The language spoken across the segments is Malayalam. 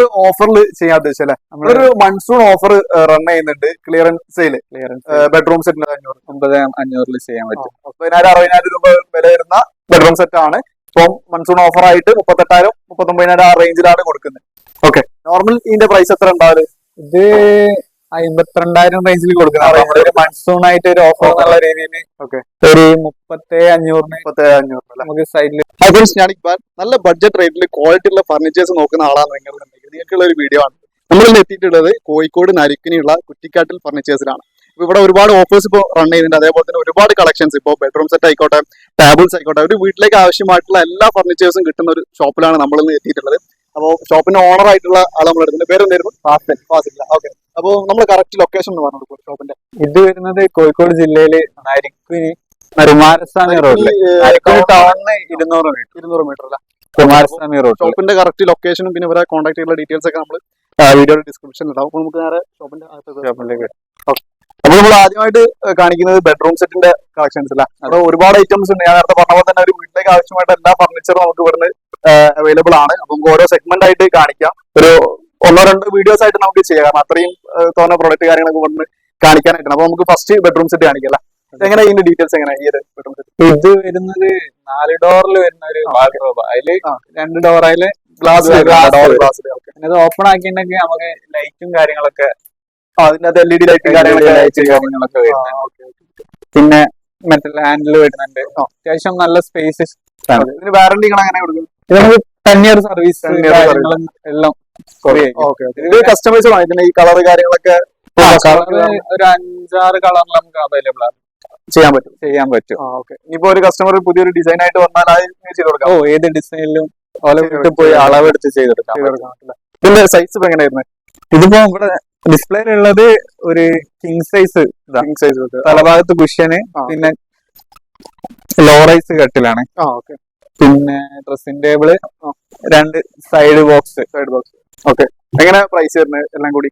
ഷോപ്പ് ഓഫറിൽ ചെയ്യാൻ ഉദ്ദേശിച്ചല്ലേ? നമ്മളൊരു മൺസൂൺ ഓഫർ റൺ ചെയ്യുന്നുണ്ട്, ക്ലിയറൻസ് സെയിൽ. ബെഡ്റൂം സെറ്റിന് 9,500 ചെയ്യാൻ പറ്റും. 60,000 രൂപ വില വരുന്ന ബെഡ്റൂം സെറ്റ് ആണ് ഇപ്പം മൺസൂൺ ഓഫർ ആയിട്ട് 38,000 39,000 ആ റേഞ്ചിലാണ് കൊടുക്കുന്നത്. ഓക്കെ, നോർമൽ ഇതിന്റെ പ്രൈസ് എത്ര ഉണ്ടാവും? ഇത് 52,000 റേഞ്ചിൽ കൊടുക്കുന്നത്. മൺസൂൺ ആയിട്ട് ഒരു ഓഫർ എന്നുള്ള രീതിയിൽ ഒരു 37,500 നമുക്ക് സൈഡിൽ. ഞാനിപ്പോ നല്ല ബഡ്ജറ്റ് റേറ്റിൽ ക്വാളിറ്റി ഉള്ള ഫർണിച്ചേഴ്സ് നോക്കുന്ന ആളാണ് നിങ്ങൾക്കുള്ള ഒരു വീഡിയോ ആണ്. നമ്മൾ എത്തിയിട്ടുള്ളത് കോഴിക്കോട് നരിക്കിനിയുള്ള കുറ്റിക്കാട്ടിൽ ഫർണിച്ചേഴ്സിലാണ്. ഇവിടെ ഒരുപാട് ഓഫേഴ്സ് ഇപ്പോൾ റൺ ചെയ്യുന്നുണ്ട്. അതേപോലെ തന്നെ ഒരുപാട് കളക്ഷൻസ് ഇപ്പോൾ ബെഡ്റൂം സെറ്റ് ആയിക്കോട്ടെ, ടേബിൾസ് ആയിക്കോട്ടെ, ഒരു വീട്ടിലേക്ക് ആവശ്യമായിട്ടുള്ള എല്ലാ ഫർണിച്ചേഴ്സും കിട്ടുന്ന ഒരു ഷോപ്പിലാണ് നമ്മൾ ഇന്ന് എത്തിയിട്ടുള്ളത്. അപ്പോൾ ഷോപ്പിന്റെ ഓണർ ആയിട്ടുള്ള ആൾ നമ്മൾ എടുക്കുന്നത്. പേരെന്തായിരുന്നു? ഫാസിൽ. ഓക്കെ, അപ്പോൾ നമ്മൾ കറക്റ്റ് ലൊക്കേഷൻ എന്ന് പറഞ്ഞു ഷോപ്പിന്റെ. ഇത് വരുന്നത് കോഴിക്കോട് ജില്ലയില് നരിക്കുനി കുമാരസ്വാമി റോഡില്, ടൗണിന് 200 മീറ്റർ അല്ല, കുമാരസ്വാമി റോഡ്. ഷോപ്പിന്റെ കറക്റ്റ് ലൊക്കേഷനും പിന്നെ ഇവരെ കോൺടാക്ട് ചെയ്യുന്ന ഡീറ്റെയിൽസ് ഒക്കെ നമ്മൾ വീഡിയോയുടെ ഡിസ്ക്രിപ്ഷനിൽ ഉണ്ടാവും. അപ്പോൾ നമുക്ക് നേരെ ഷോപ്പിന്റെ ഷോപ്പിലേക്ക്. അപ്പൊ നമ്മൾ ആദ്യമായിട്ട് കാണിക്കുന്നത് ബെഡ്റൂം സെറ്റിന്റെ കളക്ഷൻസ് അല്ല. അവിടെ ഒരുപാട് ഐറ്റംസ് ഉണ്ട്. ഞാൻ നേരത്തെ പറഞ്ഞ പോലെ തന്നെ ഒരു വീട്ടിലേക്ക് ആവശ്യമായിട്ട് എല്ലാ ഫർണിച്ചറും നമുക്ക് ഇവിടുന്ന് അവൈലബിൾ ആണ്. അപ്പൊ നമുക്ക് ഓരോ സെഗ്മെന്റ് ആയിട്ട് കാണിക്കാം. ഒരു 1-2 വീഡിയോസ് ആയിട്ട് നമുക്ക് ചെയ്യാം, കാരണം അത്രയും തോന്നുന്ന പ്രൊഡക്റ്റ് കാര്യങ്ങളൊക്കെ ഇവിടുന്ന് കാണിക്കാനായിട്ടാണ്. അപ്പൊ നമുക്ക് ഫസ്റ്റ് ബെഡ്റൂം സെറ്റ് കാണിക്കാം. എങ്ങനെ ഇതിന്റെ ഡീറ്റെയിൽസ് എങ്ങനെ ഈ ഒരു ബെഡ്റൂം സെറ്റ്? ഇത് വരുന്നത് 4 ഡോറിൽ വരുന്ന ഒരു വാർഡ്രോബ്. അതില് 2 ഡോർ അതില് ഗ്ലാസ്. ഇത് ഓപ്പൺ ആക്കിയിട്ടുണ്ടെങ്കിൽ നമുക്ക് ലൈറ്റും കാര്യങ്ങളൊക്കെ അതിന്റെ LED ലൈറ്റും കാര്യങ്ങളൊക്കെ വരുന്നുണ്ട്. പിന്നെ മെറ്റൽ ഹാൻഡിൽ വരുന്നുണ്ട്. അത്യാവശ്യം നല്ല സ്പേസസ്. ഇതിന് വാറന്റി എങ്ങനെ കൊടുക്കും? ഇത് നമുക്ക് 10 ഇയർ സർവീസ് എല്ലാം. കസ്റ്റമൈസ് ഇതിന്റെ ഈ കളർ കാര്യങ്ങളൊക്കെ ഒരു 5-6 കളറിൽ നമുക്ക് അവൈലബിൾ ആണ്, ചെയ്യാൻ പറ്റും. ഇനിയിപ്പോ ഒരു കസ്റ്റമർ പുതിയൊരു ഡിസൈൻ ആയിട്ട് വന്നാൽ ചെയ്ത് കൊടുക്കാം. ഏത് ഡിസൈനിലും വീട്ടിൽ പോയി അളവെടുത്ത് ചെയ്ത് കൊടുക്കാം. ഇതിന്റെ സൈസ് ഇപ്പൊ എങ്ങനെയായിരുന്നു? ഇതിപ്പോ ഇവിടെ ഡിസ്പ്ലേയിലുള്ളത് ഒരു കിങ് സൈസ്. തലഭാഗത്ത് കുഷ്യന്, പിന്നെ ലോ റൈസ് കട്ടിലാണ്, പിന്നെ dressing table, 2 side box. Okay, എങ്ങനെ പ്രൈസ് വരുന്നത് എല്ലാം കൂടി?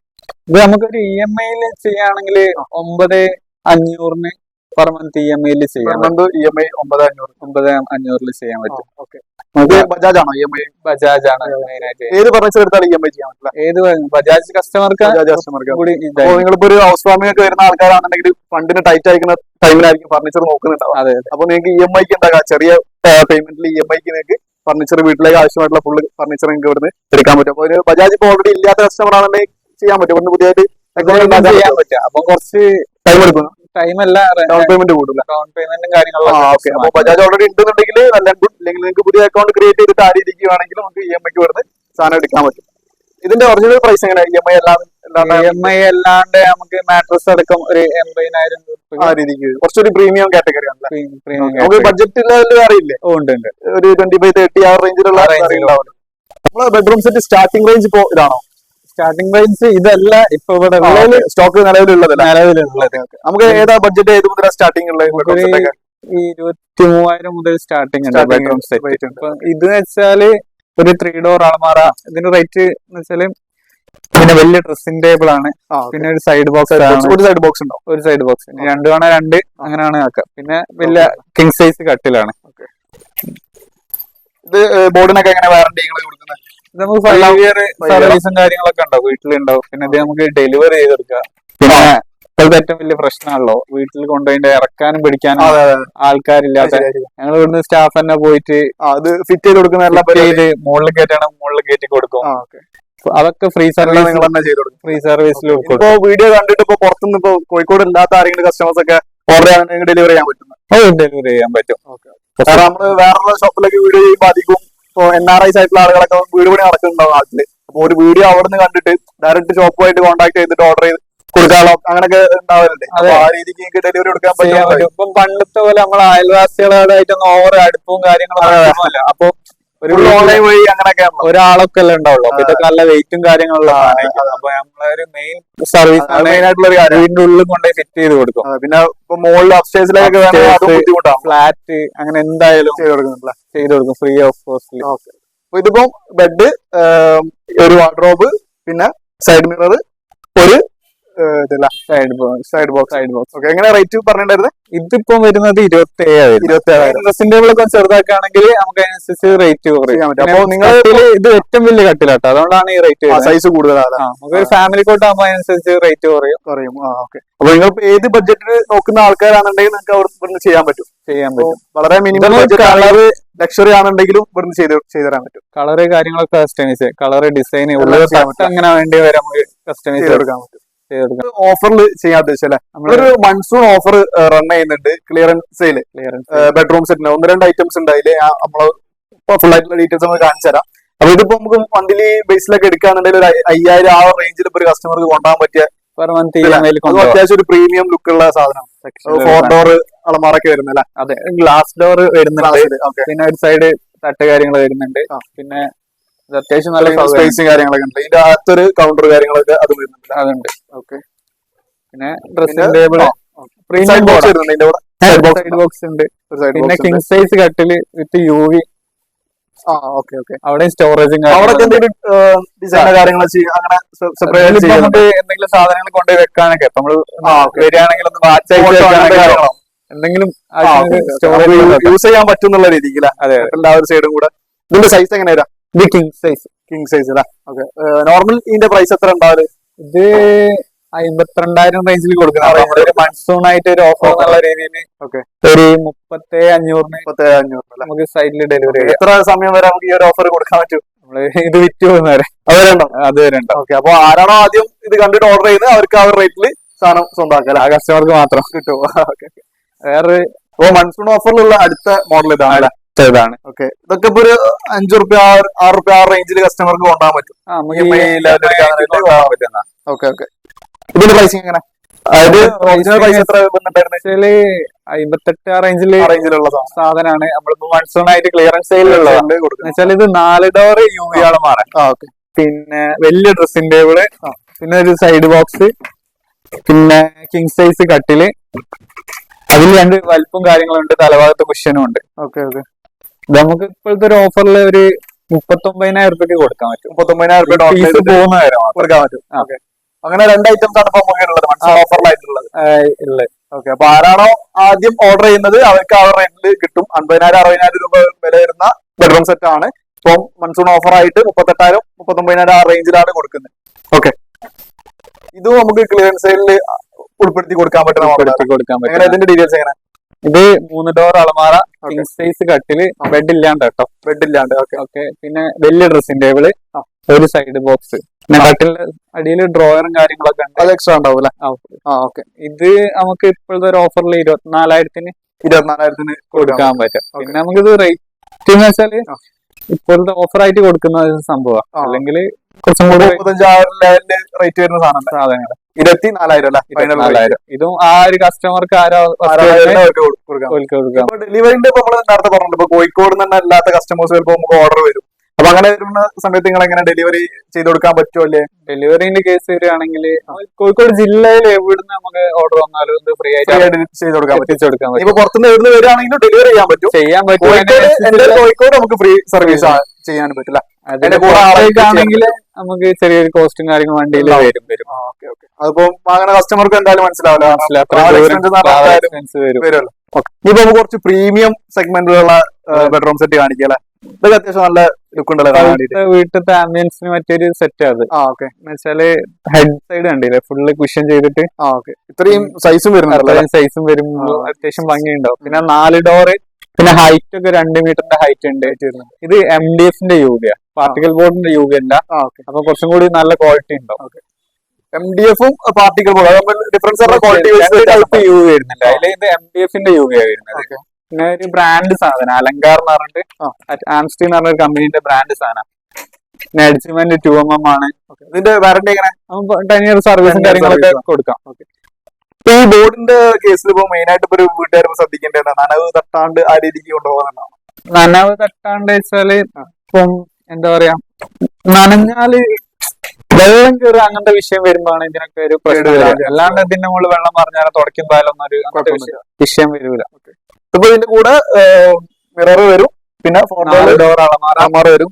ഇത് നമുക്കൊരു EMI ചെയ്യുകയാണെങ്കിൽ 9,500 പെർ മന്ത് EMI ചെയ്യാം. EMI 9,500 ചെയ്യാൻ പറ്റും. ബജാജ് ആണോ EMI? ബജാജ് ആണ് മെയിൻ ആയിട്ട്. ഏത് ഫർണിച്ചർ എടുത്താലും EMI ചെയ്യാൻ പറ്റില്ല. ഏത് ബജാജ് കസ്റ്റമർക്ക് കൂടി. നിങ്ങളിപ്പോ ഒരു ഹൗസ് വാമിംഗ് ഒക്കെ വരുന്ന ആൾക്കാരാണെന്നുണ്ടെങ്കിൽ ഫണ്ടിന് ടൈറ്റ് ആയിരിക്കുന്ന ടൈമിലായിരിക്കും ഫർണിച്ചർ നോക്കുന്നുണ്ടാവും. അപ്പൊ നിങ്ങൾക്ക് EMI-ക്ക് എന്താ ചെറിയ പേയ്മെന്റിൽ EMI-ക്ക് നിങ്ങൾക്ക് ഫർണിച്ചർ വീട്ടിലേക്ക് ആവശ്യമായിട്ടുള്ള ഫുള്ള് ഫർണിച്ചർ നിങ്ങൾക്ക് ഇവിടുന്ന് എടുക്കാൻ പറ്റും. അപ്പൊ ഒരു ബജാജ് ഇപ്പൊ ഓൾറെഡി ഇല്ലാത്ത കസ്റ്റമർ ആണെന്നുണ്ടെങ്കിൽ ചെയ്യാൻ പറ്റും. ഇവിടുന്ന് പുതിയതായിട്ട് ചെയ്യാൻ പറ്റും. അപ്പൊ കുറച്ച് ടൈം എടുക്കും. ടൈമല്ല, ഡൗൺ പേയ്മെന്റ് കൂടില്ല. ഡൗൺ പേയ്മെന്റും കാര്യങ്ങളും. അപ്പൊ ബജാജ് ഓൾറെഡി ഉണ്ടെന്നുണ്ടെങ്കിൽ നല്ല ഗുഡ്. അല്ലെങ്കിൽ നിങ്ങൾക്ക് പുതിയ അക്കൗണ്ട് ക്രിയേറ്റ് ചെയ്തിട്ട് ആ രീതിക്ക് വേണമെങ്കിൽ നമുക്ക് EMI-ക്ക് വരുന്ന സാധനം എടുക്കാൻ പറ്റും. ഇതിന്റെ ഒറിജിനൽ പ്രൈസ് എങ്ങനെ? EMI അല്ലാണ്ട് നമുക്ക് മാട്രസ് അടക്കം ഒരു 80,000 രൂപ ആ രീതിക്ക് കുറച്ചൊരു പ്രീമിയം കാറ്റഗറി ആണ്. നമുക്ക് ബഡ്ജറ്റ് ലെവലിൽ അറിയില്ലേ? ഉണ്ട്, ഒരു 25-30 ആ റേഞ്ചിലുള്ള നമ്മളെ ബെഡ്റൂം സെറ്റ് സ്റ്റാർട്ടിംഗ് റേഞ്ച് ഇപ്പോ ഇതാണോ? സ്റ്റാർട്ടിംഗ് റേഞ്ച് ഇതല്ല ഇപ്പൊ ഇവിടെ സ്റ്റോക്ക് നിലവിലുള്ളത്. നമുക്ക് ഏതാ ബഡ്ജറ്റ് ഏത് മുതൽ സ്റ്റാർട്ടിംഗ് ഉള്ളത്? 23,000 മുതൽ സ്റ്റാർട്ടിംഗ് ഉണ്ട് ബെഡ്റൂം സെറ്റ്. ഇത് വെച്ചാല് ഒരു 3 ഡോർ അളമാറ. ഇതിന്റെ റേറ്റ് എന്ന് വെച്ചാല് പിന്നെ വലിയ ഡ്രസ്സിംഗ് ടേബിൾ ആണ്, പിന്നെ ഒരു സൈഡ് ബോക്സ്. ഒരു സൈഡ് ബോക്സ് ഉണ്ടോ? ഒരു സൈഡ് ബോക്സ് 2 വേണേ 2 അങ്ങനെയാണ് ആക്കുക. പിന്നെ വലിയ കിങ് സൈസ് കട്ടിലാണ്. ഇത് ബോർഡിനൊക്കെ എങ്ങനെ വാറന്റി കൊടുക്കുന്നത്? നമുക്ക് 5 ഇയർ സർവീസും കാര്യങ്ങളൊക്കെ ഉണ്ടാവും, വീട്ടിലുണ്ടാവും. പിന്നെ ഇത് നമുക്ക് ഡെലിവറി ചെയ്തെടുക്കാം. പിന്നെ ഇപ്പോഴത്തെ ഏറ്റവും വലിയ പ്രശ്നമാണല്ലോ വീട്ടിൽ കൊണ്ടുപോയി ഇറക്കാനും പിടിക്കാനും ആൾക്കാരില്ലാത്ത. ഞങ്ങൾ ഇവിടുന്ന് സ്റ്റാഫ് തന്നെ പോയിട്ട് അത് ഫിറ്റ് ചെയ്ത് കൊടുക്കുന്ന മുകളിൽ കയറ്റണം, മുകളിൽ കയറ്റി കൊടുക്കും. അതൊക്കെ ഫ്രീ സർവീസ് നിങ്ങൾ തന്നെ ചെയ്ത് കൊടുക്കും. ഫ്രീ സർവീസിൽ ഇപ്പൊ വീഡിയോ കണ്ടിട്ട് ഇപ്പൊ പുറത്തുനിന്ന് ഇപ്പൊ കോഴിക്കോട് ഇല്ലാത്ത ആരെങ്കിലും കസ്റ്റമേഴ്സ് ഒക്കെ ഓർഡർ ചെയ്യാൻ ഡെലിവറി ചെയ്യാൻ പറ്റും. ഡെലിവറി ചെയ്യാൻ പറ്റും. കാരണം നമ്മള് വേറെ ഷോപ്പിലേക്ക് വീഡിയോ ചെയ്യുമ്പോൾ അധികം ഇപ്പൊ NRIs ആയിട്ടുള്ള ആളുകളൊക്കെ വീട് പണി നടക്കുന്നുണ്ടാവും നാട്ടില്. അപ്പൊ ഒരു വീഡിയോ അവിടെ നിന്ന് കണ്ടിട്ട് ഡയറക്റ്റ് ഷോപ്പുമായിട്ട് കോൺടാക്ട് ചെയ്തിട്ട് ഓർഡർ ചെയ്ത് കൊടുക്കാനുള്ള അങ്ങനെയൊക്കെ ഉണ്ടാവലുണ്ട്. അപ്പൊ ആ രീതിക്ക് നിങ്ങൾക്ക് ഡെലിവറി കൊടുക്കാൻ പറ്റും. ഇപ്പം പണ്ടത്തെ പോലെ നമ്മളെ അയൽവാസികളായിട്ടൊന്നും ഓവർ അടുപ്പവും കാര്യങ്ങളും. അപ്പൊ ഒരു ഓൺലൈൻ വഴി അങ്ങനെയൊക്കെ ഒരാളൊക്കെ അല്ലേ ഉണ്ടാവുള്ളൂ. അപ്പൊ ഇതൊക്കെ നല്ല വെയിറ്റും കാര്യങ്ങളുള്ള. അപ്പൊ നമ്മളൊരു മെയിൻ സർവീസ് മെയിൻ ആയിട്ടുള്ള ഒരു കാര്യം വീടിന്റെ ഉള്ളിൽ കൊണ്ടുപോയി ഫിറ്റ് ചെയ്ത് കൊടുക്കും. പിന്നെ ഇപ്പൊ മുകളിൽ അപ്സ്റ്റേഴ്സിലേക്ക് ഫ്ലാറ്റ് അങ്ങനെ എന്തായാലും ചെയ്ത് കൊടുക്കും ഫ്രീ ഓഫ് കോസ്റ്റ്. അപ്പൊ ഇതിപ്പോ ബെഡ്, ഒരു വാർഡ്രോബ്, പിന്നെ സൈഡ് മിറർ, ഒരു ഇതല്ല side box side box. Side box. Okay, എങ്ങനെ റേറ്റ് പറഞ്ഞിട്ടുണ്ടായിരുന്നത്? ഇതിപ്പോ വരുന്നത് 27,000. ഡ്രസ്സിംഗ് ടേബിൾ ഒക്കെ ചെറുതാക്കുകയാണെങ്കിൽ നമുക്ക് അതിനനുസരിച്ച് റേറ്റ് ചെയ്യാൻ പറ്റും. കുറയും. അപ്പൊ നിങ്ങൾ ഇത് ഏറ്റവും വലിയ കട്ടിലാട്ടോ, അതുകൊണ്ടാണ് ഈ റേറ്റ് വരുന്നത്. സൈസ് കൂടുതലാണ്. നമുക്ക് ഫാമിലി കോട്ട് ആകുമ്പോൾ അതിനനുസരിച്ച് റേറ്റ് കുറയും. ഓക്കെ, അപ്പൊ നിങ്ങൾ ഏത് ബഡ്ജറ്റിൽ നോക്കുന്ന ആൾക്കാരാണെന്നുണ്ടെങ്കിൽ നിങ്ങൾക്ക് അവിടെ ചെയ്യാൻ പറ്റും. വളരെ മിനിമം കളറ് ലക്ഷറി ആണെന്നുണ്ടെങ്കിലും ഇവിടുന്ന് ചെയ്ത് തരാൻ പറ്റും. കളറ് കാര്യങ്ങളൊക്കെ കസ്റ്റമൈസ്, കളറ് ഡിസൈൻ അങ്ങനെ വേണ്ടി വരെ നമുക്ക് കസ്റ്റമൈസ് ചെയ്തെടുക്കാൻ പറ്റും. ഓഫറിൽ ചെയ്യാൻ ഉദ്ദേശിച്ചല്ലേ? നമ്മളൊരു മൺസൂൺ ഓഫർ റൺ ചെയ്യുന്നുണ്ട്, ക്ലിയറൻസ് സെയില്. ബെഡ്റൂം സെറ്റിന് 1-2 ഐറ്റംസ് ഉണ്ട്. അതില് നമ്മള് ഫുൾ ആയിട്ടുള്ള ഡീറ്റെയിൽസ് നമുക്ക് കാണിച്ചു തരാം. അപ്പൊ ഇതിപ്പോ നമുക്ക് മന്ത്ലി ബേസിലൊക്കെ എടുക്കുകയാണെന്നുണ്ടെങ്കിൽ ഒരു 5,000 ആ റേഞ്ചിൽ ഇപ്പൊ ഒരു കസ്റ്റമർക്ക് കൊണ്ടുപോകാൻ പറ്റിയ അത്യാവശ്യം ഒരു പ്രീമിയം ലുക്ക് ഉള്ള സാധനം. 4 ഡോർ അളമാറൊക്കെ വരുന്നല്ലേ? അതെ, ഗ്ലാസ് ഡോർ വരുന്നുണ്ട്. പിന്നെ ഒരു സൈഡ് തട്ട് കാര്യങ്ങൾ വരുന്നുണ്ട്. പിന്നെ അത്യാവശ്യം നല്ല സ്പേസും കാര്യങ്ങളൊക്കെ ഉണ്ട്. ഇതിന്റെ അകത്തൊരു കൗണ്ടർ കാര്യങ്ങളൊക്കെ അത് വരുന്നുണ്ട്. അതുണ്ട്. ഓക്കെ, പിന്നെ ഡ്രസ്സിംഗ് ടേബിൾ, പ്രീമിയം ബോക്സ് വരുന്നുണ്ട്. ഇതിന്റെ കൂടെ സൈഡ് ബോക്സ് ഉണ്ട്. പിന്നെ കിങ് സൈസ് കട്ടില് വിത്ത് UV. അവിടെ സ്റ്റോറേജും എന്തെങ്കിലും സാധനങ്ങൾ കൊണ്ടുപോയി വെക്കാനൊക്കെ നമ്മള് വരികയാണെങ്കിൽ ഒന്ന് വാച്ച് എന്തെങ്കിലും യൂസ് ചെയ്യാൻ പറ്റുന്നുള്ള രീതിക്ക്. അതെ, എല്ലാവരും സൈഡും കൂടെ. ഇതിന്റെ സൈസ് എങ്ങനെയാ? ഇത് കിങ് സൈസ് അല്ലേ? ഓക്കെ, നോർമൽ ഇതിന്റെ പ്രൈസ് എത്ര ഉണ്ടാവും? ഇത് 52,000 റേഞ്ചിൽ കൊടുക്കുന്നത്. ഒരു മൺസൂൺ ആയിട്ട് ഒരു ഓഫർ എന്നുള്ള രീതിയിൽ ഒരു 37,500 നമുക്ക് സൈഡിൽ ഡെലിവറി ചെയ്യാം. എത്ര സമയം വരെ നമുക്ക് ഈ ഒരു ഓഫർ കൊടുക്കാൻ പറ്റും? നമ്മള് ഇത് വിറ്റ് പോകുന്നവരെ അത് വരെ ഉണ്ടാവും. ഓക്കെ, അപ്പൊ ആരാണോ ആദ്യം ഇത് കണ്ടിട്ട് ഓർഡർ ചെയ്യുന്നത് അവർക്ക് ആ ഒരു റേറ്റിൽ സാധനം സ്വന്തമാക്കാം. ആ കസ്റ്റമർക്ക് മാത്രം കിട്ടും. വേറെ മൺസൂൺ ഓഫറിലുള്ള അടുത്ത മോഡൽ ഇതാണ്. ഓക്കെ, ഇതൊക്കെ ഇപ്പൊ ഒരു 5 റുപ്യ 6 റുപ്യ ആ റേഞ്ചിൽ കസ്റ്റമർക്ക് കൊണ്ടുപോകാൻ പറ്റും. ഓക്കെ, ഇതിന്റെ പ്രൈസിങ് എങ്ങനെ? അതായത് ഒറിജിനൽ പ്രൈസ് എത്ര വന്നിട്ടുണ്ടായിരുന്നു? 58 ആ റേഞ്ചിലുള്ള സാധനമാണ്. നമ്മളിപ്പോ മൺസൂൺ ആയിട്ട് ക്ലിയറൻസ് സെയിലുള്ളത്. വെച്ചാൽ ഇത് 4 ഡോർ UV അളമാറ, പിന്നെ വലിയ ഡ്രസ്സിംഗ് ടേബിള്, പിന്നെ ഒരു സൈഡ് ബോക്സ്, പിന്നെ കിങ് സൈസ് കട്ടില്, അതിൽ 2 വലിപ്പും കാര്യങ്ങളും ഉണ്ട്, തലഭാഗത്ത് കുഷ്യനും ഉണ്ട്. ഇത് നമുക്ക് ഇപ്പോഴത്തെ ഒരു ഓഫറിൽ ഒരു 39,000 രൂപയ്ക്ക് കൊടുക്കാൻ പറ്റും. 39,000 രൂപ പോകുന്ന വരെ കൊടുക്കാൻ പറ്റും. അങ്ങനെ 2 ഐറ്റംസ് ആണ് ഇപ്പൊ ഓഫറിലായിട്ടുള്ളത്. ഓക്കെ, അപ്പൊ ആരാണോ ആദ്യം ഓർഡർ ചെയ്യുന്നത് അവർക്ക് ആ റേറ്റിൽ കിട്ടും. 50,000-60,000 രൂപ വില വരുന്ന ബെഡ്റൂം സെറ്റ് ആണ് ഇപ്പം മൺസൂൺ ഓഫർ ആയിട്ട് 38,000-39,000 ആ റേഞ്ചിലാണ് കൊടുക്കുന്നത്. ഓക്കെ, ഇതും നമുക്ക് ക്ലിയറൻസ് സെയിലിൽ ഉൾപ്പെടുത്തി കൊടുക്കാൻ പറ്റുന്ന ഇതിന്റെ ഡീറ്റെയിൽസ് എങ്ങനെ? ഇത് 3 ഡോർ അളമാറ, കിങ് സൈസ് കട്ടില്, ബെഡ് ഇല്ലാണ്ട് കേട്ടോ, ഓക്കെ. പിന്നെ വലിയ ഡ്രസ്സിംഗ് ടേബിള്, ഒരു സൈഡ് ബോക്സ്, പിന്നെ കട്ടിലിന്റെ അടിയിൽ ഡ്രോയറും കാര്യങ്ങളൊക്കെ ഉണ്ട്. അത് എക്സ്ട്രാ ഉണ്ടാവും അല്ലെ? ഓക്കെ, ഇത് നമുക്ക് ഇപ്പോഴത്തെ ഒരു ഓഫറിൽ 24,000 കൊടുക്കാൻ പറ്റും. പിന്നെ നമുക്കിത് റേറ്റ് എന്ന് വെച്ചാല് ഇപ്പോഴത്തെ ഓഫർ ആയിട്ട് കൊടുക്കുന്ന സംഭവം, അല്ലെങ്കിൽ കുറച്ചും കൂടി 35,000 റേറ്റ് വരുന്ന സാധനങ്ങൾ 24,000 അല്ലെ? 4,000. ഇതും ആ ഒരു കസ്റ്റമർക്ക് ഡെലിവറിന്റെ ഇപ്പൊ നമ്മള് നേരത്തെ പറഞ്ഞിട്ടുണ്ട്, ഇപ്പൊ കോഴിക്കോട് തന്നെ അല്ലാത്ത കസ്റ്റമേഴ്സ് ചിലപ്പോൾ നമുക്ക് ഓർഡർ വരും. അപ്പൊ അങ്ങനെ വരുന്ന സമയത്ത് നിങ്ങൾ എങ്ങനെ ഡെലിവറി ചെയ്ത് കൊടുക്കാൻ പറ്റുമല്ലേ? ഡെലിവറിന്റെ കേസ് വരികയാണെങ്കിൽ കോഴിക്കോട് ജില്ലയിൽ എവിടുന്ന് നമുക്ക് ഓർഡർ വന്നാലും ഇത് ഫ്രീ ആയിട്ട് ചെയ്ത് കൊടുക്കാൻ പറ്റും. ഇപ്പൊ പുറത്തുനിന്ന് എവിടുന്ന് വരികയാണെങ്കിലും ഡെലിവറി ചെയ്യാൻ പറ്റും. കോഴിക്കോട് നമുക്ക് ഫ്രീ സർവീസ് ചെയ്യാൻ പറ്റില്ല. അതിന്റെ കൂടെ ആണെങ്കിൽ നമുക്ക് ചെറിയൊരു കോസ്റ്റും കാര്യങ്ങളും വണ്ടിയിൽ വരും. അതിപ്പോ അങ്ങനെ കസ്റ്റമർക്ക് എന്തായാലും മനസ്സിലാവില്ല. ഇപ്പൊ നമുക്ക് കുറച്ച് പ്രീമിയം സെഗ്മെന്റിലുള്ള ബെഡ്റൂം സെറ്റ് കാണിക്കല്ലേ? ഇതൊക്കെ അത്യാവശ്യം നല്ല ലുക്ക് ഉണ്ടല്ലോ. വീട്ടിലത്തെ ആംബിയൻസിന് മറ്റൊരു സെറ്റ് അത് എന്നുവെച്ചാല് ഹെഡ് സൈഡ് കണ്ടില്ലേ, ഫുള്ള് കുഷൻ ചെയ്തിട്ട് ഇത്രയും സൈസും വരുമ്പോൾ അത്യാവശ്യം ഭംഗിയുണ്ടാവും. പിന്നെ 4 ഡോറ്, പിന്നെ ഹൈറ്റ് ഒക്കെ 2 മീറ്ററിന്റെ ഹൈറ്റ് ഉണ്ട്. ഇത് MDFന്റെ UV പാർട്ടിക്കൽ ബോർഡിന്റെ UV അല്ല. അപ്പൊ കുറച്ചും കൂടി നല്ല ക്വാളിറ്റി ഉണ്ടാവും. MDF-ഉം particle board difference quality UV വരുന്നില്ല. അതിൽ ഇത് MDFന്റെ UV ആ വരുന്നത്. പിന്നെ ഒരു ബ്രാൻഡ് സാധനം അലങ്കാർ എന്ന് പറഞ്ഞിട്ട് ആംസ്റ്റി എന്ന് പറഞ്ഞ ഒരു കമ്പനീന്റെ ബ്രാൻഡ് സാധനം. പിന്നെ അഡ്ജിമെന്റ് 2mm ആണ്. ഇതിന്റെ വാറന്റി എങ്ങനെ? 10 year സർവീസും കാര്യങ്ങളൊക്കെ കൊടുക്കാം. ഈ ബോർഡിന്റെ കേസിൽ ഇപ്പൊ മെയിൻ ആയിട്ട് ഇപ്പൊ ഒരു വീട്ടുകാർ ശ്രദ്ധിക്കേണ്ടത് നനവ് തട്ടാണ്ട് ആ രീതിക്ക് കൊണ്ടുപോകാനാണ്. നനവ് തട്ടാണ്ട് വെച്ചാല് ഇപ്പം എന്താ പറയാ, നനഞ്ഞാല് വെള്ളം കയറുക അങ്ങനത്തെ വിഷയം വരുമ്പോഴാണ് ഇതിനൊക്കെ ഒരു പ്രശ്നം വരിക. അല്ലാണ്ട് ഇതിന്റെ മുകളിൽ വെള്ളം പറഞ്ഞാൽ തുടയ്ക്കുമ്പോഴൊന്നും ഒരു വിഷയം വരൂല. ഇപ്പൊ ഇതിന്റെ കൂടെ മിറർ വരും, പിന്നെ 4 ഡോർ അലമാര വരും.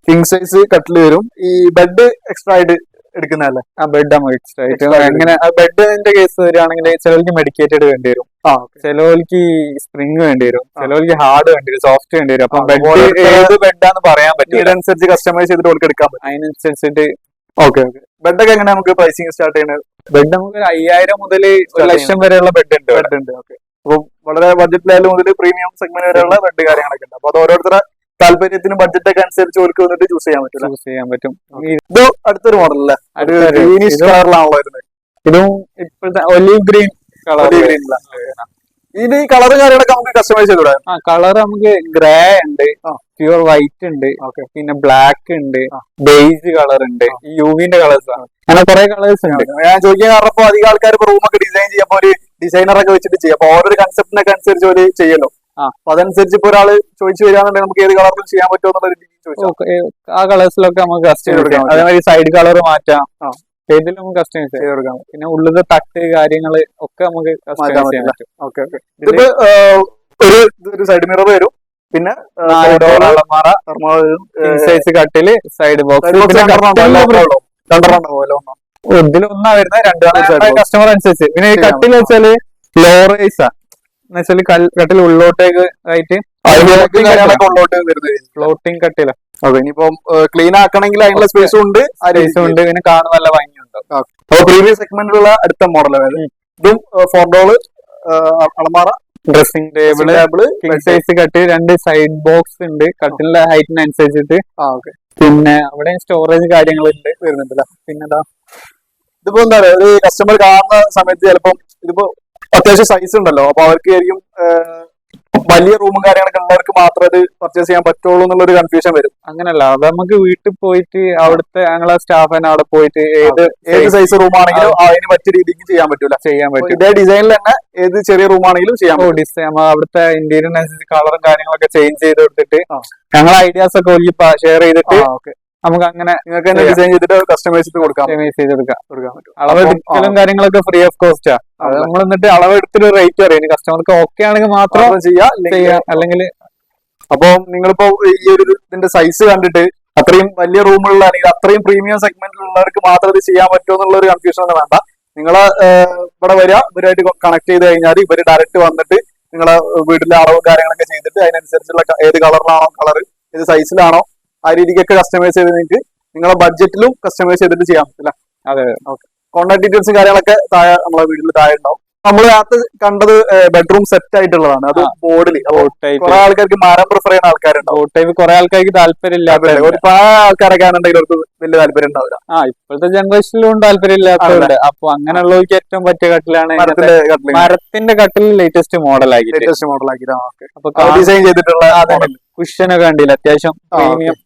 കിങ് സൈസ് കട്ടിൽ വരും. ഈ ബെഡ് എക്സ്ട്രാ ആയിട്ട് എടുക്കുന്നതല്ലേ? ആ ബെഡ് നമുക്ക് എക്സ്ട്രാ ആയിട്ട് എങ്ങനെ ബെഡിന്റെ കേസ് വരികയാണെങ്കിൽ ചിലർക്ക് മെഡിക്കേറ്റഡ് വേണ്ടി വരും, ചിലവർക്ക് സ്പ്രിങ് വേണ്ടി വരും, ചിലവർക്ക് ഹാർഡ് വേണ്ടി വരും, സോഫ്റ്റ് വേണ്ടി വരും. അപ്പൊ ബെഡ് ഏത് ബെഡാന്ന് പറയാൻ പറ്റും, അതിനനുസരിച്ച് കസ്റ്റമൈസ് ചെയ്തിട്ട് നമുക്ക് എടുക്കാൻ പറ്റും. അതിനനുസരിച്ചിട്ട്. Okay okay. ബെഡൊക്കെ എങ്ങനെ നമുക്ക് പ്രൈസിങ് സ്റ്റാർട്ട് ചെയ്യുന്നത്? ബെഡ് നമുക്ക് 5000 മുതൽ 1,00,000 വരെയുള്ള ബെഡ് ഉണ്ട്. ബെഡ് ഉണ്ട്. ഓക്കെ. അപ്പൊ വളരെ ബഡ്ജറ്റ് ലെവൽ മുതൽ പ്രീമിയം സെഗ്മെന്റ് വരെയുള്ള ബെഡ് കാര്യങ്ങളൊക്കെ ഉണ്ട്. അപ്പൊ അത് ഓരോരുത്തരുടെ താല്പര്യത്തിനും ബഡ്ജറ്റ് ഒക്കെ അനുസരിച്ച് ഓർക്ക് വന്നിട്ട് ചൂസ് ചെയ്യാൻ പറ്റും. ഇത് അടുത്തൊരു മോഡൽ അല്ലേ? ഗ്രീനിഷ് കളറിലാണല്ലോ വരുന്നത്. ഇതും ഇപ്പോഴത്തെ ഒലീവ് ഗ്രീൻ കളർ. ഇതിന്റെ ഈ കളറും കാര്യങ്ങളൊക്കെ നമുക്ക് കസ്റ്റമൈസ് ചെയ്തുകൂടാ? ആ കളർ നമുക്ക് ഗ്രേ ഉണ്ട്, പ്യൂർ വൈറ്റ് ഉണ്ട്, പിന്നെ ബ്ലാക്ക് ഉണ്ട്, ബേജ് കളർ ഉണ്ട്, യുവിന്റെ കളേഴ്സ് ആണ്. അങ്ങനെ കുറെ കളേഴ്സ് ഉണ്ട്. ഞാൻ ചോദിക്കാൻ കാരണം അധികം ആൾക്കാർ റൂമൊക്കെ ഡിസൈൻ ചെയ്യുമ്പോൾ ഒരു ഡിസൈനറൊക്കെ വെച്ചിട്ട് ചെയ്യും. അപ്പൊ ഓരോ കൺസെപ്റ്റിനൊക്കെ അനുസരിച്ച് ഒരു ചെയ്യല്ലോ. അപ്പൊ അതനുസരിച്ച് ഇപ്പൊ ഒരാള് ചോദിച്ചു വരികയാണെന്നുണ്ടെങ്കിൽ നമുക്ക് ഏത് കളറിലും ചെയ്യാൻ പറ്റുമോ എന്നുള്ള രീതിയിൽ ആ കളേഴ്സിലൊക്കെ നമുക്ക് കസ്റ്റമൈസ് കൊടുക്കാം. അതേമാതിരി സൈഡ് കളർ മാറ്റാം, ഏതിലും നമുക്ക് കസ്റ്റമൈസ് ചെയ്ത് കൊടുക്കാം. പിന്നെ ഉള്ളിലെ തട്ട് കാര്യങ്ങള് ഒക്കെ നമുക്ക് കസ്റ്റമൈസ് ചെയ്യാൻ പറ്റും. Okay okay. ഇതിപ്പോ ഒരു സൈഡ് മിറർ വരും, പിന്നെ അലമാറ, സൈസ് കട്ടില്, സൈഡ് ബോക്സ്. ഇതിലൊന്നാ വരുന്നത്, രണ്ടാണ് കസ്റ്റമർ അനുസരിച്ച്. പിന്നെ ഈ കട്ടിൽ വെച്ചാല് ലോ റൈസാ എന്ന് വെച്ചാല് കട്ടിൽ ഉള്ളോട്ടേക്ക് ആയിട്ട് ഫ്ലോട്ടിംഗ് കട്ടില. അതെ. ഇനിയിപ്പം ക്ലീൻ ആക്കണമെങ്കിൽ അതിനുള്ള സ്പേസും ഉണ്ട്, പിന്നെ കാണാൻ നല്ല ഭംഗിയുണ്ട്. അപ്പൊ പ്രീവിയസ് സെഗ്മെന്റിലുള്ള അടുത്ത മോഡൽ ഇതും 4 ഡോള് അളമാറ, ഡ്രസ്സിംഗ് ടേബിള്, കിങ് സൈസ് കട്ടിൽ, 2 സൈഡ് ബോക്സ് ഉണ്ട് കട്ടിലിന്റെ ഹൈറ്റിനനുസരിച്ചിട്ട്. പിന്നെ അവിടെ സ്റ്റോറേജ് കാര്യങ്ങളുണ്ട് വരുന്നുണ്ടല്ലോ. പിന്നെന്താ ഇതിപ്പോ എന്താ പറയാ, ഒരു കസ്റ്റമർ കാണുന്ന സമയത്ത് ചിലപ്പം ഇതിപ്പോ അത്യാവശ്യം സൈസ് ഉണ്ടല്ലോ, അപ്പൊ അവർക്ക് ആയിരിക്കും വലിയ റൂമും കാര്യങ്ങളൊക്കെ ഉള്ളവർക്ക് മാത്രമേ അത് പർച്ചേസ് ചെയ്യാൻ പറ്റുള്ളൂ എന്നുള്ളൊരു കൺഫ്യൂഷൻ വരും. അങ്ങനല്ല, അത് നമുക്ക് വീട്ടിൽ പോയിട്ട് അവിടുത്തെ ഞങ്ങളെ സ്റ്റാഫിനെ അവിടെ പോയിട്ട് ഏത് സൈസ് റൂം ആണെങ്കിലും അതിന് പറ്റിയ രീതിക്ക് ചെയ്യാൻ പറ്റും. ഇതേ ഡിസൈനിൽ തന്നെ ഏത് ചെറിയ റൂം ആണെങ്കിലും ചെയ്യാൻ പറ്റും. ഡിസൈൻ അവിടുത്തെ ഇന്റീരിയറിനനുസരിച്ച് കളറും കാര്യങ്ങളൊക്കെ ചേഞ്ച് ചെയ്ത് കൊടുത്തിട്ട് ഞങ്ങളെ ഐഡിയാസ് ഒക്കെ ഷെയർ ചെയ്തിട്ട് നമുക്ക് അങ്ങനെ നിങ്ങൾക്ക് ഡിസൈൻ ചെയ്തിട്ട് കസ്റ്റമൈസ് ചെയ്ത് കൊടുക്കാൻ പറ്റും. അളവെടുക്കലും കാര്യങ്ങളൊക്കെ ഫ്രീ ഓഫ് കോസ്റ്റാ. അത് നമ്മൾ എന്നിട്ട് അളവെടുത്തൊരു റേറ്റ് അറിയാം. കസ്റ്റമർക്ക് ഓക്കെ ആണെങ്കിൽ മാത്രം ചെയ്യാം, അല്ലെങ്കിൽ. അപ്പൊ നിങ്ങളിപ്പോ ഈ ഒരു ഇതിന്റെ സൈസ് കണ്ടിട്ട് അത്രയും വലിയ റൂമുള്ള അല്ലെങ്കിൽ അത്രയും പ്രീമിയം സെഗ്മെന്റിലുള്ളവർക്ക് മാത്രം ഇത് ചെയ്യാൻ പറ്റുമോ എന്നുള്ള ഒരു കൺഫ്യൂഷൻ ഒന്നും വേണ്ട. നിങ്ങളെ ഇവിടെ വരിക, ഇവരായിട്ട് കണക്ട് ചെയ്ത് കഴിഞ്ഞാൽ ഇവര് ഡയറക്റ്റ് വന്നിട്ട് നിങ്ങളെ വീട്ടിലെ അളവും കാര്യങ്ങളൊക്കെ ചെയ്തിട്ട് അതിനനുസരിച്ചുള്ള ഏത് കളറിലാണോ കളർ, ഏത് സൈസിലാണോ ആ രീതിക്കൊക്കെ കസ്റ്റമൈസ് ചെയ്ത് നിങ്ങൾക്ക് നിങ്ങളെ ബഡ്ജറ്റിലും കസ്റ്റമൈസ് ചെയ്തിട്ട് ചെയ്യാൻ പറ്റില്ല. അതെ. ഓക്കെ. കോൺടാക്ട് ഡീറ്റെയിൽസ് കാര്യങ്ങളൊക്കെ താഴെ നമ്മളെ വീട്ടിൽ താഴെ ഉണ്ടാവും. നമ്മൾ നേരത്തെ കണ്ടത് ബെഡ്റൂം സെറ്റ് ആയിട്ടുള്ളതാണ്. അത് ബോർഡിൽ കുറെ ആൾക്കാർക്ക് മരം പ്രിഫർ ചെയ്യുന്ന ആൾക്കാരുണ്ടാവും. കുറെ ആൾക്കാർക്ക് താല്പര്യമില്ലാത്ത ഒരുപാട് ആൾക്കാരൊക്കെ ആണെന്നുണ്ടെങ്കിൽ അവർക്ക് വലിയ താല്പര്യം ഉണ്ടാവില്ല. ഇപ്പോഴത്തെ ജനറേഷനിലും താല്പര്യം ഇല്ലാത്തതുണ്ട്. അപ്പൊ അങ്ങനെയുള്ളവർക്ക് ഏറ്റവും പറ്റിയ കട്ടിലാണ് മരത്തിന്റെ കട്ടിൽ ലേറ്റസ്റ്റ് മോഡലാക്കി. അപ്പൊ ഡിസൈൻ ചെയ്തിട്ടുള്ള കുഷനൊക്കെ കണ്ടില്ല, അത്യാവശ്യം പ്രീമിയം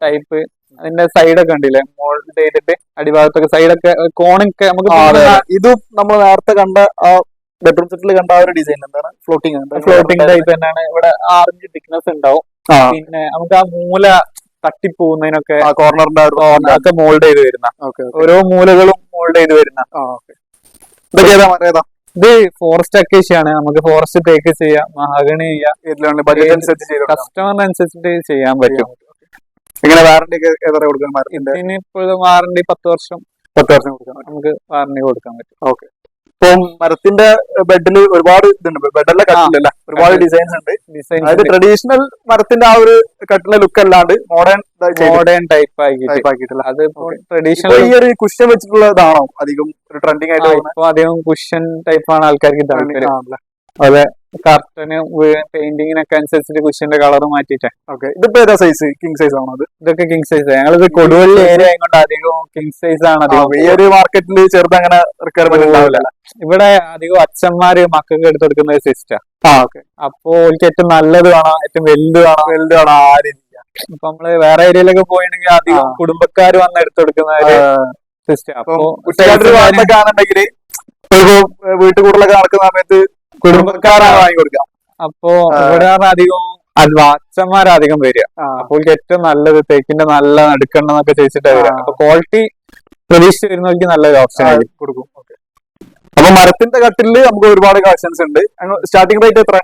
ടൈപ്പ്. അതിന്റെ സൈഡൊക്കെ കണ്ടില്ലേ, മോൾഡ് ചെയ്തിട്ട് അടിഭാഗത്തൊക്കെ സൈഡൊക്കെ കോണൊക്കെ നമുക്ക്. ഇതും നമ്മൾ നേരത്തെ കണ്ട ആ ബെഡ്റൂം സെറ്റിൽ കണ്ട ആ ഒരു ഡിസൈൻ എന്താണ്, ഫ്ലോട്ടിംഗ് ടൈപ്പ് തന്നെയാണ്. ഇവിടെ 6 ഇഞ്ച് തിക്നെസ് ഉണ്ടാവും. പിന്നെ നമുക്ക് ആ മൂല തട്ടിപ്പോകുന്നതിനൊക്കെ കോർണറിന്റെ ഒക്കെ മോൾഡ് ചെയ്ത് വരുന്ന, ഓരോ മൂലകളും മോൾഡ് ചെയ്ത് വരുന്ന. ഇത് ഫോറസ്റ്റ് അക്കേഷ്യാണ്. നമുക്ക് ഫോറസ്റ്റ് തേക്ക് ചെയ്യാം, മഹാഗണി ചെയ്യാം, കസ്റ്റമറിനനുസരിച്ചിട്ട് ചെയ്യാൻ പറ്റും. ഇങ്ങനെ വാറണ്ടി കൊടുക്കാൻ ഇതിന് ഇപ്പോഴും വാറണ്ടി 10 വർഷം കൊടുക്കാം, നമുക്ക് വാറണ്ടി കൊടുക്കാൻ പറ്റും. ഓക്കെ. ഇപ്പം മരത്തിന്റെ ബെഡിൽ ഒരുപാട് ഇതുണ്ട്, ബെഡല്ല കട്ടിലല്ല, ഒരുപാട് ഡിസൈൻസ് ഉണ്ട്. അതായത് ട്രഡീഷണൽ മരത്തിന്റെ ആ ഒരു കട്ടിലെ ലുക്ക് അല്ലാണ്ട് മോഡേൺ ടൈപ്പ് ആക്കിയിട്ടില്ല. അത് ട്രഡീഷണൽ ഈ ഒരു കുഷൻ വെച്ചിട്ടുള്ളതാണോ അധികം ഒരു ട്രെൻഡിങ് ആയിട്ട്? ഇപ്പൊ അധികം കുഷൻ ടൈപ്പാണ് ആൾക്കാർക്ക് താല്പര്യം. അതെ, കർട്ടന് പെയിന്റിങ്ങിനൊക്കെ അനുസരിച്ചിട്ട് കുഷ്യന്റെ കളർ മാറ്റിട്ടെ. ഓക്കെ. ഇതിപ്പോ ഏതാ സൈസ്? കിങ് സൈസ് ആണോ? ഇതൊക്കെ കിങ് സൈസ്. ഞങ്ങളിത് കൊടുവള്ളി ഏരിയ ആയതുകൊണ്ട് അധികം കിങ് സൈസ് ആണ്. ഈ ഒരു മാർക്കറ്റിൽ ചെറുത് അങ്ങനെ റിക്വയർമെന്റ് ഉണ്ടാവില്ല. ഇവിടെ അധികം അച്ഛന്മാര് മക്കൾക്ക് എടുത്തു കൊടുക്കുന്ന ഒരു സിസ്റ്റം. അപ്പോ എനിക്ക് ഏറ്റവും നല്ലത് വേണം, ഏറ്റവും വലുത് വേണം, ആ രീതി. ഇപ്പൊ നമ്മള് വേറെ ഏരിയയിലൊക്കെ പോയിട്ടുണ്ടെങ്കിൽ അധികം കുടുംബക്കാർ വന്ന് എടുത്തു കൊടുക്കുന്ന ഒരു സിസ്റ്റം. അപ്പൊ കുട്ടികളുണ്ടെങ്കിൽ വീട്ടുകൂടലൊക്കെ നടക്കുന്ന സമയത്ത് കുടുംബക്കാരാണ് വാങ്ങി കൊടുക്കാം. അപ്പോ ഇവിടെ അധികം അച്ഛന്മാരധികം വരിക. അപ്പോൾ ഏറ്റവും നല്ലത് തേക്കിന്റെ നല്ല എടുക്കണമെന്നൊക്കെ ചോദിച്ചിട്ടാണ് വരിക. അപ്പൊ ക്വാളിറ്റി പ്രതീക്ഷിച്ച് വരുന്നവർക്ക് നല്ലൊരു ഓപ്ഷൻ ആയി കൊടുക്കും. അപ്പൊ മരത്തിന്റെ കട്ടില് നമുക്ക് ഒരുപാട് കളക്ഷൻസ് ഉണ്ട്. സ്റ്റാർട്ടിംഗ് റേറ്റ് എത്ര?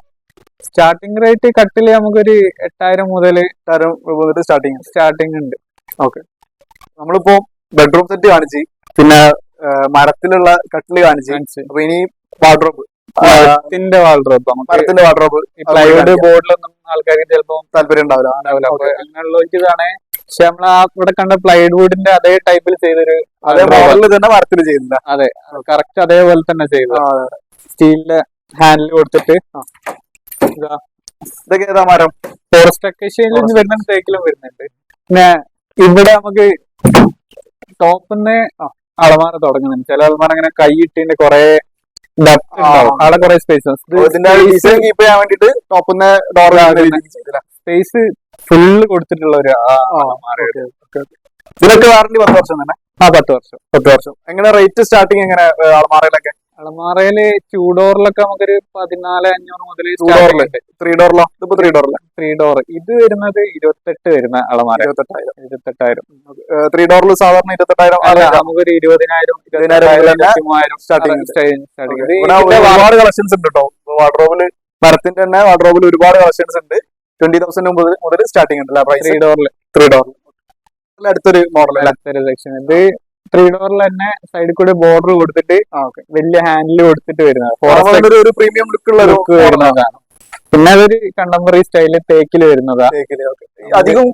സ്റ്റാർട്ടിംഗ് റേറ്റ് കട്ടില് നമുക്കൊരു 8000 മുതൽ 8000 രൂപ മുതൽ സ്റ്റാർട്ടിംഗ് ഉണ്ട്. ഓക്കെ. നമ്മളിപ്പോ ബെഡ്റൂം സെറ്റ് കാണിച്ച്, പിന്നെ മരത്തിലുള്ള കട്ടില് കാണിച്ച്, അപ്പൊ ഇനി വാർഡ്രോബ്, മരത്തിന്റെ വാർഡ്രോബ്, മരത്തിന്റെ വാർഡ്രോബ്, പ്ലൈവുഡ് ബോർഡിലൊന്നും ആൾക്കാർക്ക് ചിലപ്പോൾ താല്പര്യം ഉണ്ടാവില്ല. അപ്പൊ അങ്ങനെയുള്ളവർക്ക് ഇതാണ്. പക്ഷെ നമ്മൾ ആ ഇവിടെ കണ്ട പ്ലൈവുഡിന്റെ അതേ ടൈപ്പിൽ ചെയ്തൊരു അതേ മോഡലിൽ തന്നെ മരത്തിൽ ചെയ്യുന്നില്ല. അതെ, കറക്റ്റ് അതേപോലെ തന്നെ ചെയ്തു. സ്റ്റീലിന്റെ ഹാൻഡിൽ കൊടുത്തിട്ട്. ഇതൊക്കെ ഏതാ മരം? ഫോറസ്റ്റ് അക്കേഷ്യയിലും വരുന്നുണ്ട്, തേക്കിലും വരുന്നുണ്ട്. പിന്നെ ഇവിടെ നമുക്ക് ടോപ്പിന്ന് അളമാര തുടങ്ങുന്നുണ്ട്. ചില അളമാര അങ്ങനെ കൈയിട്ടിന്റെ കുറെ അവിടെ കുറെ സ്പേസസ്, കീപ്പ് ചെയ്യാൻ വേണ്ടിട്ട് ടോപ്പിന്ന് സ്പേസ് ഫുള്ള് കൊടുത്തിട്ടുള്ള ഒരു ഇതിനൊക്കെ വാറന്റി 10 വർഷം തന്നെ. 10 വർഷം. എങ്ങനെ റേറ്റ് സ്റ്റാർട്ടിങ് എങ്ങനെ അളമാറയിലൊക്കെ? അളമാറയില് 2 ഡോറിലൊക്കെ നമുക്കൊരു 14,500 മുതൽ 3 ഡോറിലോ? ഇതിപ്പോ 3 ഡോറില് 3 ഡോർ ഇത് വരുന്നത് 28 വരുന്ന അളമാര 28,000. 3 ഡോറിൽ സാധാരണ 28,000. നമുക്കൊരു 20,000 സ്റ്റാർട്ടിങ്. ഒരുപാട് കളക്ഷൻസ് ഉണ്ട് കേട്ടോ വാർഡ്രോബില്. മരത്തിന്റെ തന്നെ വാർഡ്രോബിൽ ഒരുപാട് കളക്ഷൻസ് ഉണ്ട്. 20,000 മുതൽ സ്റ്റാർട്ടിംഗ് ഉണ്ട്. 3 ഡോറിൽ അടുത്തൊരു മോഡൽ, അടുത്തൊരു സെക്ഷൻ. ഇത് 3 ഡോറിൽ തന്നെ സൈഡിൽ കൂടെ ബോർഡർ കൊടുത്തിട്ട് വലിയ ഹാൻഡിൽ കൊടുത്തിട്ട് വരുന്നത് ഒരു പ്രീമിയം ലുക്കുള്ള ലുക്ക് വരുന്നതാണ്. പിന്നെ അതൊരു കണ്ടംപററി സ്റ്റൈലിൽ തേക്കിൽ വരുന്നതാ. അധികം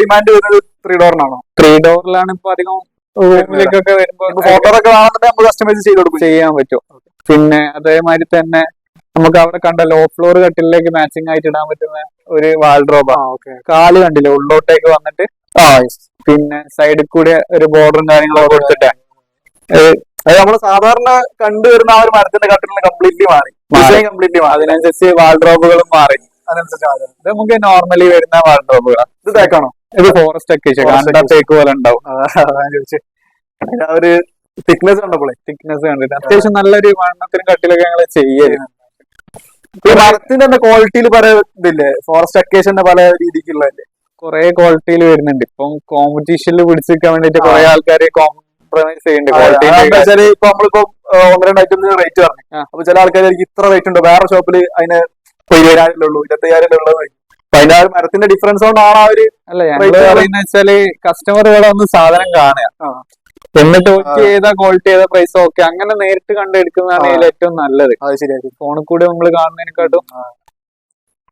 ഡിമാൻഡ് വരുന്നത് 3 ഡോറിനാണോ? 3 ഡോറിലാണ് ഇപ്പൊ അധികം റൂമിലേക്കൊക്കെ വരുമ്പോ ഫോട്ടോയൊക്കെ നമുക്ക് കസ്റ്റമൈസ് ചെയ്ത് കൊടുക്കും, ചെയ്യാൻ പറ്റും. പിന്നെ അതേമാതിരി തന്നെ നമുക്ക് അവിടെ കണ്ട ലോ ഫ്ലോർ കട്ടിലേക്ക് മാച്ചിങ് ആയിട്ട് ഇടാൻ പറ്റുന്ന ഒരു വാൾഡ്രോബാ. കാല് കണ്ടില്ലേ ഉള്ളോട്ടേക്ക് വന്നിട്ട്, പിന്നെ സൈഡിൽ കൂടെ ഒരു ബോർഡറും കാര്യങ്ങളൊക്കെ കൊടുത്തിട്ട് അത് നമ്മൾ സാധാരണ കണ്ടുവരുന്ന ആ ഒരു മരത്തിന്റെ കട്ടിലിന് കംപ്ലീറ്റ്ലി മാറി. അതിനനുസരിച്ച് വാൾഡ്രോബുകളും മാറി. ഇത് നമുക്ക് നോർമലി വരുന്ന വാൾഡ്രോബുകളാണ്. ഇത് തേക്കാണോ? ഇത് ഫോറസ്റ്റ് അക്കേഷ്യ, കണ്ട തേക്ക് പോലെ ഉണ്ടാവും. ഒരു തിക്നെസ് കണ്ടപ്പോളേ, തിക്നെസ് കണ്ടിട്ട് അത്യാവശ്യം നല്ലൊരു വണ്ണത്തിനും കട്ടിലൊക്കെ ഞങ്ങൾ ചെയ്യരുത്. മരത്തിന്റെ തന്നെ ക്വാളിറ്റിയിൽ പല ഇതില്ലേ? ഫോറസ്റ്റ് അക്കേഷ്യന്റെ പല രീതിക്കുള്ളതല്ലേ? കുറെ ക്വാളിറ്റിയിൽ വരുന്നുണ്ട്. ഇപ്പം കോമ്പറ്റീഷനിൽ പിടിച്ചിരിക്കാൻ വേണ്ടിട്ട് കുറെ ആൾക്കാർ കോംപ്രമൈസ് ചെയ്യുന്നുണ്ട്. ഇപ്പൊ നമ്മളിപ്പോ 1-2 ഐറ്റംസിന് റേറ്റ് പറഞ്ഞു. അപ്പൊ ചില ആൾക്കാർക്ക് ഇത്ര റേറ്റ് ഉണ്ട്, വേറെ ഷോപ്പിൽ അതിന് 20,000 ഉള്ളൂ, 25,000 ഉള്ളത്. അപ്പൊ അതിന്റെ ആ ഒരു മരത്തിന്റെ ഡിഫറൻസ് കൊണ്ടാണ് ആ ഒരു അല്ല ഞങ്ങള് പറയുന്ന വെച്ചാല് കസ്റ്റമർ ഇവിടെ ഒന്ന് സാധനം കാണുക, എന്നിട്ട് ഏതാ ക്വാളിറ്റി ഏതാ പ്രൈസ് ഓക്കെ അങ്ങനെ നേരിട്ട് കണ്ടെടുക്കുന്നതാണ് ഇതിൽ ഏറ്റവും നല്ലത്. അത് ശരിയാക്കി ഫോണിൽ കൂടി നമ്മൾ കാണുന്നതിനെക്കാട്ടും.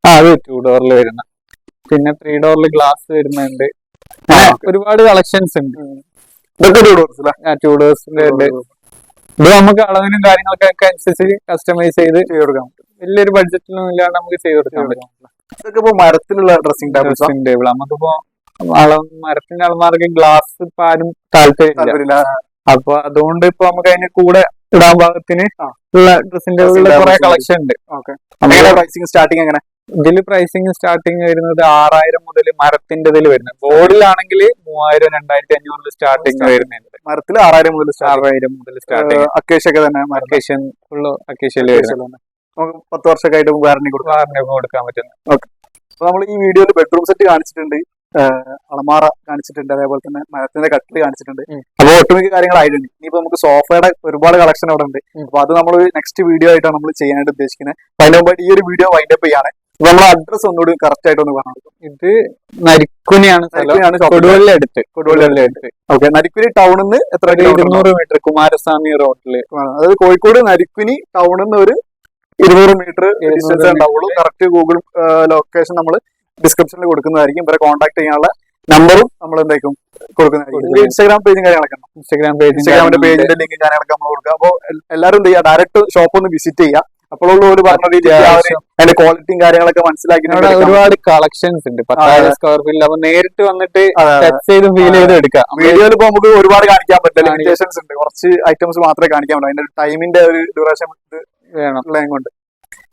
അത് 2 ഡോറിൽ വരുന്ന, പിന്നെ 3 ഡോറിൽ ഗ്ലാസ് വരുന്നുണ്ട്. ഒരുപാട് കളക്ഷൻസ് ഉണ്ട്. 2 ഡോർസിന്റെ ഉണ്ട്. ഇത് നമുക്ക് അളവിനും കാര്യങ്ങളൊക്കെ അനുസരിച്ച് കസ്റ്റമൈസ് ചെയ്ത് കൊടുക്കാം. വലിയൊരു ബഡ്ജറ്റിലൊന്നും ഇല്ലാണ്ട് നമുക്ക് ചെയ്ത് കൊടുക്കാൻ പറ്റും. ഇതൊക്കെ മരത്തിലുള്ള ഡ്രസ്സിംഗ് ടേബിൾ നമുക്കിപ്പോ മരത്തിന്റെ അളമാർക്ക് ഗ്ലാസ് ഇപ്പൊ ആരും താല്പര്യമില്ല. അപ്പൊ അതുകൊണ്ട് ഇപ്പൊ നമുക്ക് അതിന്റെ കൂടെ ഇടാൻ പാകത്തിന് ഉള്ള ഡ്രസ്സിംഗ് ടേബിളിൽ കുറെ കളക്ഷൻ ഉണ്ട്. പ്രൈസിങ് സ്റ്റാർട്ടിങ് എങ്ങനെ? ഇതില് പ്രൈസിങ് സ്റ്റാർട്ടിങ് വരുന്നത് 6,000 മുതൽ മരത്തിന്റെ ഇതിൽ വരുന്നത്. ബോർഡിലാണെങ്കിൽ 3,000, 2,500 സ്റ്റാർട്ടിങ് വരുന്നുണ്ട്. മരത്തിൽ 6,000 മുതൽ സ്റ്റാർട്ടിങ്. അക്കേഷ്യൊക്കെ തന്നെ അക്കേഷ്യൻ ഫുള്ള് അക്കേഷ്യയില് വരുന്നത്. 10 വർഷമായിട്ട് വാറന്റി കൊടുക്കാൻ പറ്റുന്നത്. ഓക്കെ. അപ്പൊ നമ്മൾ ഈ വീഡിയോയിൽ ബെഡ്റൂം സെറ്റ് കാണിച്ചിട്ടുണ്ട്, അളമാറ കാണിച്ചിട്ടുണ്ട്, അതേപോലെ തന്നെ മരത്തിന്റെ കട്ടില് കാണിച്ചിട്ടുണ്ട്. അപ്പൊ ഒട്ടുമിക്ക കാര്യങ്ങളായിട്ടുണ്ട്. ഇനിയിപ്പോ നമുക്ക് സോഫയുടെ ഒരുപാട് കളക്ഷൻ അവിടെ ഉണ്ട്. അപ്പൊ അത് നമ്മൾ നെക്സ്റ്റ് വീഡിയോ ആയിട്ടാണ് നമ്മൾ ചെയ്യാനായിട്ട് ഉദ്ദേശിക്കുന്നത്. അപ്പൊ അതിന് മുമ്പായിട്ട് ഈ ഒരു വീഡിയോ വൈൻഡപ്പ് ചെയ്യാണ്. നമ്മൾ അഡ്രസ് ഒന്നുകൂടി കറക്റ്റ് ആയിട്ട് ഒന്ന് പറഞ്ഞു കൊടുക്കും. ഇത് നരിക്കുനിയാണ്, കൊടുവള്ളിയടുത്ത്. ഓക്കെ. നരിക്കുനി ടൗണിൽ നിന്ന് എത്ര? 200 മീറ്റർ കുമാരസ്വാമി റോഡില്. അതായത് കോഴിക്കോട് നരിക്കുനി ടൗണിൽ നിന്ന് ഒരു 200 മീറ്റർ ഡിസ്റ്റൻസ് ഉണ്ടാവുള്ളൂ. കറക്റ്റ് ഗൂഗിൾ ലൊക്കേഷൻ നമ്മൾ ഡിസ്ക്രിപ്ഷനിൽ കൊടുക്കുന്നതായിരിക്കും. ഇവരെ കോൺടാക്ട് ചെയ്യാനുള്ള നമ്പറും നമ്മൾ എന്തായിരിക്കും കൊടുക്കുന്നതായിരിക്കും. ഇൻസ്റ്റാഗ്രാം പേജും കാര്യങ്ങളൊക്കെ ഉണ്ട്. ഇൻസ്റ്റാഗ്രാമിന്റെ പേജിന്റെ ലിങ്ക് കാര്യങ്ങളൊക്കെ നമ്മൾ കൊടുക്കുക. അപ്പോൾ എല്ലാവരും എന്ത് ചെയ്യുക, ഡയറക്റ്റ് ഷോപ്പ് ഒന്ന് വിസിറ്റ് ചെയ്യുക. അപ്പോഴുള്ള ഒരു പറഞ്ഞ രീതിയിൽ അതിന്റെ ക്വാളിറ്റിയും കാര്യങ്ങളൊക്കെ മനസ്സിലാക്കി. ഒരുപാട് കളക്ഷൻസ് ഉണ്ട്. 10,000 സ്ക്വയർ ഫീറ്റ്. അപ്പൊ നേരിട്ട് വന്നിട്ട് ടച്ച് ചെയ്ത് ഫീൽ ചെയ്ത് എടുക്കാം. വീഡിയോയിൽ ഇപ്പൊ നമുക്ക് ഒരുപാട് കാണിക്കാൻ പറ്റില്ല, ലിമിറ്റേഷൻസ് ഉണ്ട്. കുറച്ച് ഐറ്റംസ് മാത്രമേ കാണിക്കാൻ പറ്റൂ. അതിന്റെ ടൈമിന്റെ ഒരു ഡ്യൂറേഷൻ വേണം കൊണ്ട്.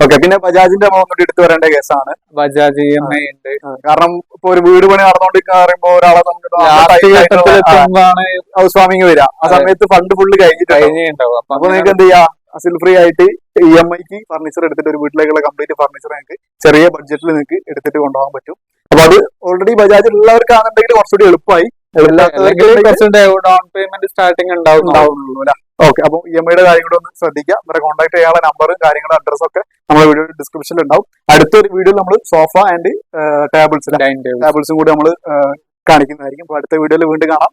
ഓക്കെ. പിന്നെ ബജാജിന്റെ ഒന്നുകൂടി എടുത്തു വരേണ്ട കേസാണ്. ബജാജ് EMI ഉണ്ട്. കാരണം ഇപ്പൊ ഒരു വീട് പണി നടന്നുകൊണ്ടിരിക്കുന്ന പറയുമ്പോ ഒരാളെ ഹൗസ് വാമിങ് വരിക, ആ സമയത്ത് ഫണ്ട് ഫുള്ള് കഴിഞ്ഞിട്ടുണ്ടാവും. അപ്പൊ നിങ്ങൾക്ക് എന്ത് ചെയ്യാം, അസിൽ ഫ്രീ ആയിട്ട് EMIക്ക് ഫർണിച്ചർ എടുത്തിട്ട് ഒരു വീട്ടിലേക്കുള്ള കംപ്ലീറ്റ് ഫർണിച്ചർ നിങ്ങൾക്ക് ചെറിയ ബഡ്ജറ്റിൽ നിങ്ങൾക്ക് എടുത്തിട്ട് കൊണ്ടുപോകാൻ പറ്റും. അപ്പൊ അത് ഓൾറെഡി ബജാജ് ഉള്ളവർക്കാണെന്നുണ്ടെങ്കിൽ കുറച്ചുകൂടി എളുപ്പമായി. ഡൗൺ പേയ്മെന്റ് സ്റ്റാർട്ടിങ് ഉണ്ടാവുന്നുള്ളൂ അല്ലെ. ഓക്കെ, അപ്പൊ EMI കാര്യങ്ങളും ഒന്ന് ശ്രദ്ധിക്കുക. ഇവരെ കോൺടാക്ട് ചെയ്യാനുള്ള നമ്പറും കാര്യങ്ങളും അഡ്രസ്സും ഒക്കെ നമ്മുടെ വീഡിയോ ഡിസ്ക്രിപ്ഷനിൽ ഉണ്ടാവും. അടുത്തൊരു വീഡിയോയിൽ നമ്മൾ സോഫ ആൻഡ് ടേബിൾസും കൂടി നമ്മൾ കാണിക്കുന്നതായിരിക്കും. അപ്പൊ അടുത്ത വീഡിയോയിൽ വീണ്ടും കാണാം.